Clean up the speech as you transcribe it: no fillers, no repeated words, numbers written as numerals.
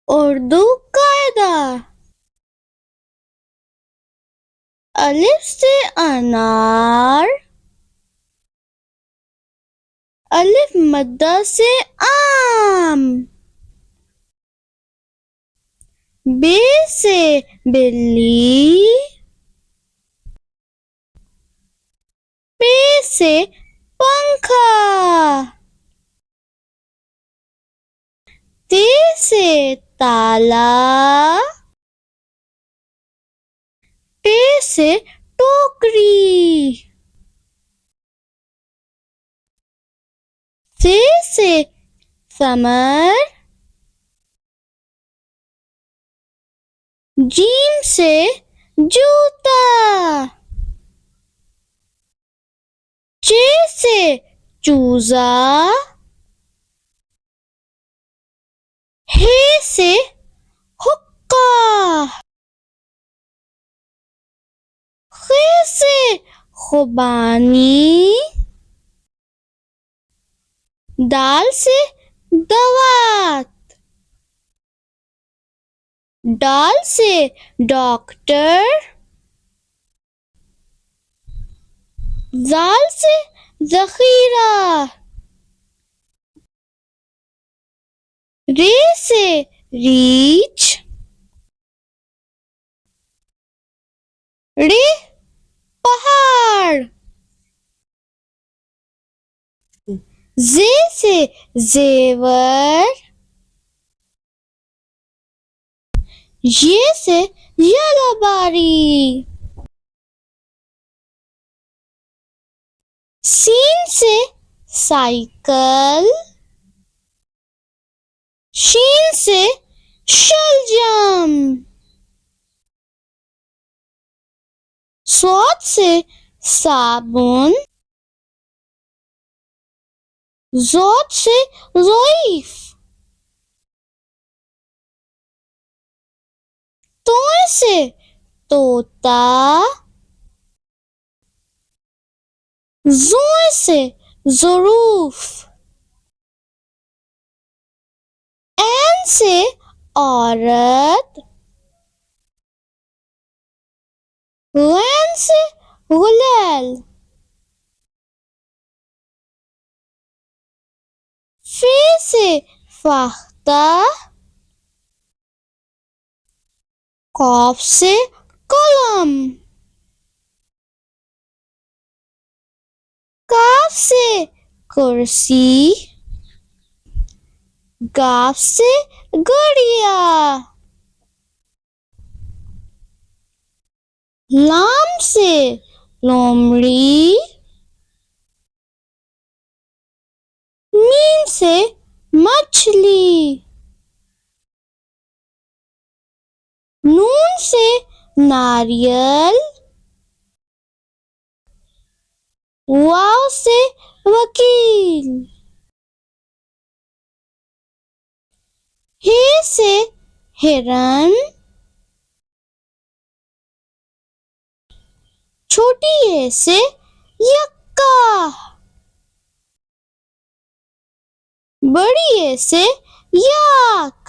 उर्दू कायदा। अलिफ से अनार, अलिफ मद्दा से आम। बे से बिल्ली, पे से पंखा। ते से ताला, टे से टोकरी। से समर, जीम से जूता। चे से चूजा, हे से हुक्का। खे से खुबानी, दाल से दवात। डाल से डॉक्टर, जाल से जखीरा। रे से रीछ, रे पहाड़। जे से जेवर, ये से यलबारी। सीन से साइकिल, शीन से शलजम। स्वाद से साबुन, जोत से ज़ोईफ। तोय से तोता, ज़ोय से ज़रूफ। ऐन से औरत, गैन से गुलाल। फे से फाख्ता, कॉफ से कलम। काफ से कुर्सी, गाफ से गड़िया। लाम से लोमड़ी, मीम से मछली। नून से नारियल, वाव से वकील। हे से हिरन, छोटी ए से यक्का। बड़ी ए से याक।